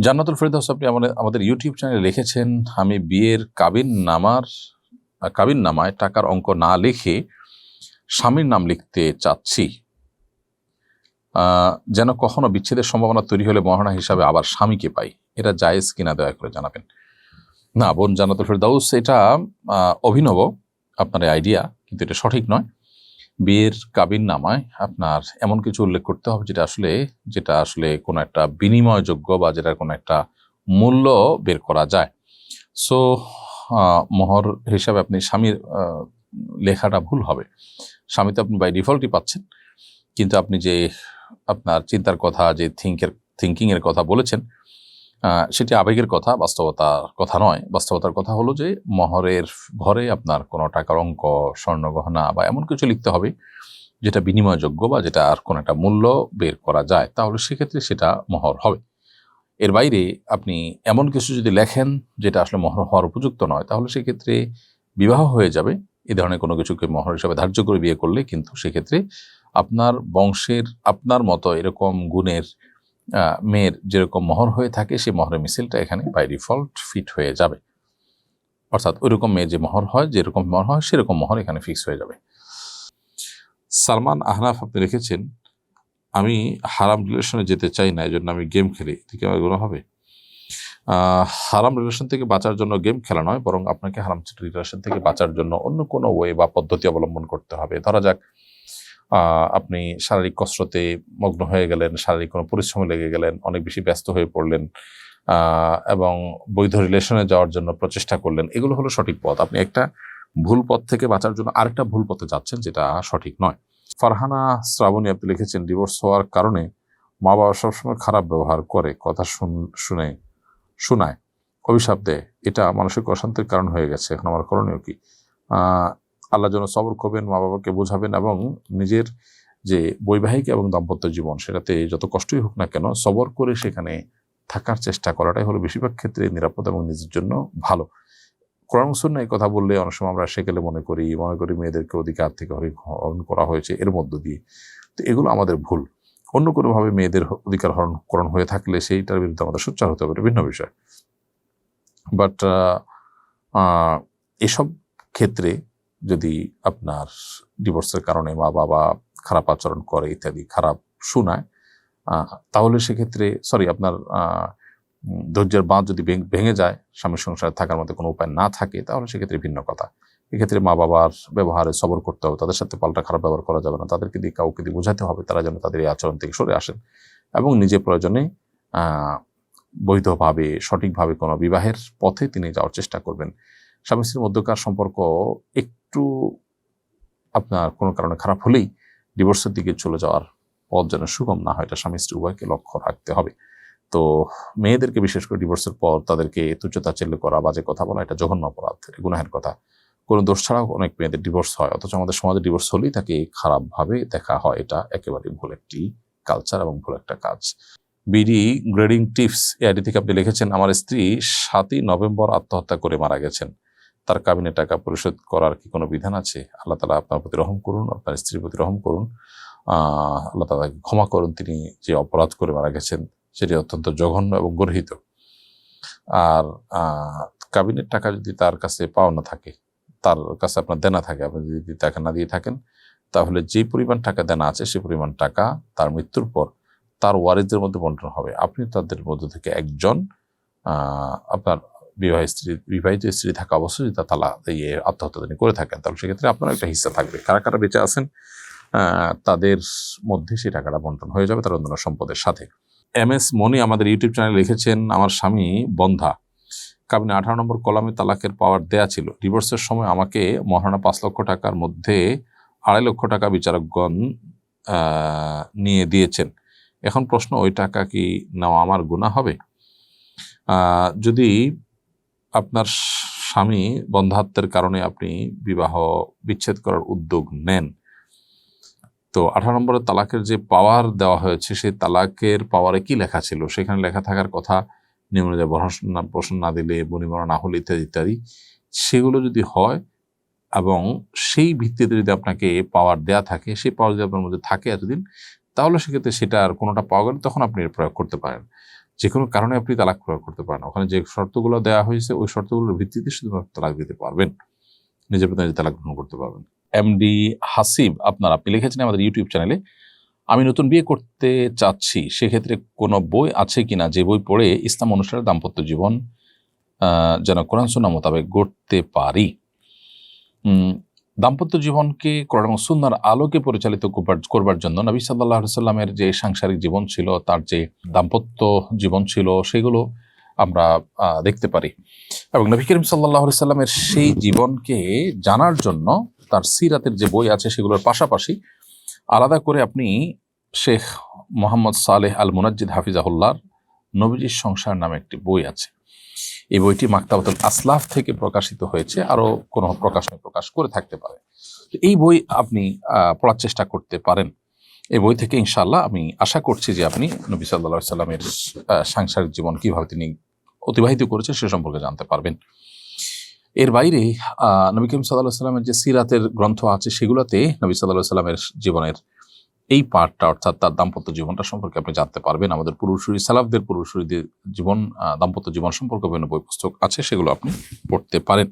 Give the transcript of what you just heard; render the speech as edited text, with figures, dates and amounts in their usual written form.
জান্নাতুল ফেরদৌস আপনি আমাদের ইউটিউব চ্যানেলে লিখেছেন, আমি বিয়ের কাবিননামায় টাকার অঙ্ক না লিখে স্বামীর নাম লিখতে চাচ্ছি, যেন কখনো বিচ্ছেদের সম্ভাবনা তৈরি হলে মহারণা হিসাবে আবার স্বামীকে পাই। এটা জায়েজ কিনা দয়া করে জানাবেন। না বোন জান্নাতুল ফেরদৌস, এটা অভিনব আপনার আইডিয়া, কিন্তু এটা সঠিক নয়। বিয়ের কাবিননামায় আপনার এমন কিছু উল্লেখ করতে হবে যেটা আসলে কোনো একটা বিনিময়যোগ্য বা যেটার কোনো একটা মূল্য বের করা যায়। সো মোহর হিসাবে আপনি স্বামীর লেখাটা ভুল হবে। স্বামী তো আপনি বাই ডিফল্টই পাচ্ছেন, কিন্তু আপনি যে আপনার চিন্তার কথা, যে থিঙ্কিংয়ের কথা বলেছেন, সেটি আবেগের কথা, বাস্তবতার কথা নয়। বাস্তবতার কথা হলো যে মোহরের ঘরে আপনার কোনো টাকার অঙ্ক, স্বর্ণগহনা বা এমন কিছু লিখতে হবে যেটা বিনিময়যোগ্য বা যেটা আর কোনো একটা মূল্য বের করা যায়, তাহলে সেক্ষেত্রে সেটা মোহর হবে। এর বাইরে আপনি এমন কিছু যদি লেখেন যেটা আসলে মোহর হওয়ার উপযুক্ত নয়, তাহলে সেক্ষেত্রে বিবাহ হয়ে যাবে। এ ধরনের কোনো কিছুকে মোহর হিসাবে ধার্য করে বিয়ে করলে কিন্তু সেক্ষেত্রে আপনার বংশের আপনার মতো এরকম গুণের মেয়ের যেরকম মোহর হয়ে থাকে, সেই মোহরের মিছিলটা এখানে বাই ডিফল্ট ফিট হয়ে যাবে। অর্থাৎ ওইরকম মেয়ের যে মোহর হয়, যেরকম মোহর হয় সেরকম মোহর এখানে ফিক্স হয়ে যাবে। সালমান আহনাফ আপনি লিখেছেন, আমি হারাম রিলেশনে যেতে চাই না, এই জন্য আমি গেম খেলি, ঠিক আমার গুলো হবে? হারাম রিলেশন থেকে বাঁচার জন্য গেম খেলা নয়, বরং আপনাকে হারাম রিলেশন থেকে বাঁচার জন্য অন্য কোনো ওয়ে বা পদ্ধতি অবলম্বন করতে হবে। ধরা যাক আপনি শারীরিক কসরতে মগ্ন হয়ে গেলেন, শারীরিক কোনো পরিশ্রমে লেগে গেলেন, অনেক বেশি ব্যস্ত হয়ে পড়লেন, এবং বৈধ রিলেশনে যাওয়ার জন্য প্রচেষ্টা করলেন। এগুলো হলো সঠিক পথ। আপনি একটা ভুল পথ থেকে বাঁচার জন্য আরেকটা ভুল পথে যাচ্ছেন, যেটা সঠিক নয়। ফারহানা শ্রাবণী আপনি লিখেছেন, ডিভোর্স হওয়ার কারণে মা বাবা সবসময় খারাপ ব্যবহার করে, কথা শোনায়, অভিশাপ দেয়, এটা মানসিক অশান্তির কারণ হয়ে গেছে। এখন আমার করণীয় কি? আল্লাহ যেন সবর করবেন, মা বাবাকে বোঝাবেন, এবং নিজের যে বৈবাহিক এবং দাম্পত্য জীবন, সেটাতে যত কষ্টই হোক না কেন সবর করে সেখানে থাকার চেষ্টা করাটাই হলো বেশিরভাগ ক্ষেত্রে নিরাপদ এবং নিজের জন্য ভালো। কোরআন সুন্নাহ এই কথা বললে অনেক সময় আমরা সেকেলে মনে করি মেয়েদেরকে অধিকার থেকে হরণ করা হয়েছে এর মধ্য দিয়ে। তো এগুলো আমাদের ভুল। অন্য কোনোভাবে মেয়েদের অধিকার হরণ হয়ে থাকলে সেইটার বিরুদ্ধে আমাদের সোচ্চার হতে হবে, এটা ভিন্ন বিষয়। বাট এসব ক্ষেত্রে যদি আপনার ডিভোর্সের কারণে মা বাবা খারাপ আচরণ করে ইত্যাদি, খারাপ শোনায়, তাহলে সেক্ষেত্রে আপনার ধৈর্যের বাঁধ যদি ভেঙে যায়, স্বামীর সংসারে থাকার মতো কোনো উপায় না থাকে, তাহলে সেক্ষেত্রে ভিন্ন কথা। এক্ষেত্রে মা বাবার ব্যবহারে সবর করতে হবে, তাদের সাথে পাল্টা খারাপ ব্যবহার করা যাবে না, তাদেরকে দিয়ে কাউকে দিয়ে বোঝাতে হবে তারা যেন তাদের এই আচরণ থেকে সরে আসেন, এবং নিজে প্রয়োজনে বৈধভাবে সঠিকভাবে কোনো বিবাহের পথে তিনি যাওয়ার চেষ্টা করবেন। স্বামী স্ত্রীর মধ্যকার সম্পর্ক একটু আপনার কোনো কারণে খারাপ হলেই ডিভোর্সের দিকে চলে যাওয়ার পথ যেন সুগম না হয়, এটা স্বামী স্ত্রী উভয়কে লক্ষ্য রাখতে হবে। তো মেয়েদেরকে বিশেষ করে ডিভোর্সের পর তাদেরকে তুচ্ছতাচ্ছিল্য করা, বাজে কথা বলা, এটা জঘন্য অপরাধ, গুনাহের কথা। কোনো দোষ ছাড়াও অনেক মেয়েদের ডিভোর্স হয়, অথচ আমাদের সমাজে ডিভোর্স হলেই তাকে খারাপভাবে দেখা হয়। এটা একেবারে ভুল একটি কালচার এবং ভুল একটা কাজ। বিডি গ্রেডিং টিপস এআইডি থেকে আপনি লিখেছেন, আমার স্ত্রী 7ই নভেম্বর আত্মহত্যা করে মারা গেছেন, তার কাবিনের টাকা পরিশোধ করার কি কোনো বিধান আছে? আল্লাহ তাআলা আপনার প্রতি রহম করুন, আপনার স্ত্রীর প্রতি রহম করুন, আল্লাহ তাআলাকে ক্ষমা করুন। তিনি যে অপরাধ করে মারা গেছেন সেটি অত্যন্ত জঘন্য এবং গর্হিত। আর কাবিনের টাকা যদি তার কাছে পাওনা থাকে, তার কাছে আপনার দেনা থাকে, আপনি যদি টাকা না দিয়ে থাকেন, তাহলে যে পরিমাণ টাকা দেনা আছে সেই পরিমাণ টাকা তার মৃত্যুর পর তার ওয়ারিসদের মধ্যে বন্টন হবে। আপনি তাদের মধ্য থেকে একজন আপনার বিবাহিত স্ত্রী থাকা অবশ্যই যদি তালা আত্মহত্যা তিনি করে থাকেন, তাহলে সেক্ষেত্রে আপনার একটা হিস্সা থাকবে। কারা কারা বেঁচে আছেন তাদের মধ্যে সেই টাকাটা বন্টন হয়ে যাবে তার অন্যান্য সম্পদের সাথে। MS মনি আমাদের ইউটিউব চ্যানেলে লিখেছেন, আমার স্বামী বন্ধা, কাবিনে 18 নম্বর কলামে তালাকের পাওয়ার দেয়া ছিল। ডিভোর্সের সময় আমাকে মহারণা 5 লক্ষ টাকার মধ্যে 2.5 লক্ষ টাকা বিচারকগণ নিয়ে দিয়েছেন। এখন প্রশ্ন, ওই টাকা কি নেওয়া আমার গুনাহ হবে? যদি আপনার স্বামী বন্ধাত্বের কারণে আপনি বিবাহ বিচ্ছেদ করার উদ্যোগ নেন, তো 18 নম্বরের তালাকের যে পাওয়ার দেওয়া হয়েছে, সেই তালাকের পাওয়ারে কি লেখা ছিল? সেখানে লেখা থাকার কথা নিয়ম অনুযায়ী পোষণ না দিলে, বনিমরা না হলে ইত্যাদি ইত্যাদি, সেগুলো যদি হয় এবং সেই ভিত্তিতে যদি আপনাকে পাওয়ার দেয়া থাকে, সেই পাওয়ার যদি আপনার মধ্যে থাকে এতদিন, তাহলে সেক্ষেত্রে সেটা আর কোনোটা পাওয়া গেলে তখন আপনি এর প্রয়োগ করতে পারেন। যে কোনো কারণে আপনি তালাক প্রয়োগ করতে পারেন, ওখানে যে শর্তগুলো দেওয়া হয়েছে ওই শর্তগুলোর ভিত্তিতে শুধুমাত্র তালাক দিতে পারবেন, নিজের প্রতি নিজে তালাক গ্রহণ করতে পারবেন। এমডি হাসিব আপনি লিখেছেন আমাদের ইউটিউব চ্যানেলে, আমি নতুন বিয়ে করতে চাচ্ছি, সেক্ষেত্রে কোনো বই আছে কিনা যে বই পড়ে ইসলাম অনুসারে দাম্পত্য জীবন যেন কোরআন সুন্নাহ মোতাবেক গড়তে পারি। দাম্পত্য জীবনকে কোরআন এবং সুন্নাহর আলোকে পরিচালিত করবার জন্য নবী সাল্লাল্লাহু আলাইহি সাল্লামের যে সাংসারিক জীবন ছিল, তার যে দাম্পত্য জীবন ছিল, সেগুলো আমরা দেখতে পারি এবং নবী করিম সাল্লাল্লাহু আলাইহি সাল্লামের সেই জীবনকে জানার জন্য তার সিরাতের যে বই আছে সেগুলোর পাশাপাশি আলাদা করে আপনি শেখ মোহাম্মদ সালেহ আল মুনাজ্জিদ হাফিজাহুল্লাহর নবীজির সংসার নামে একটি বই আছে। এই বইটি মাকতাবাতুল আসলাফ থেকে প্রকাশিত হয়েছে, আরো কোনো প্রকাশনে প্রকাশ করে থাকতে পারে। এই বই আপনি পড়ার চেষ্টা করতে পারেন। এই বই থেকে ইনশাআল্লাহ আমি আশা করছি যে আপনি নবী সাল্লাল্লাহু আলাইহি সাল্লামের সাংসারিক জীবন কিভাবে তিনি অতিবাহিত করেছেন সে সম্পর্কে জানতে পারবেন। এর বাইরে নবী করিম সাল্লাল্লাহু আলাইহি সাল্লামের যে সিরাতের গ্রন্থ আছে সেগুলোতে নবী সাল্লাল্লাহু আলাইহি সাল্লামের জীবনের এই পার্টটা, অর্থাৎ তার দাম্পত্য জীবনটা সম্পর্কে আপনি জানতে পারবেন। আমাদের পূর্বসূরি সালাফদের পূর্বসূরিদের জীবন, দাম্পত্য জীবন সম্পর্কে বিভিন্ন বই পুস্তক আছে, সেগুলো আপনি পড়তে পারেন।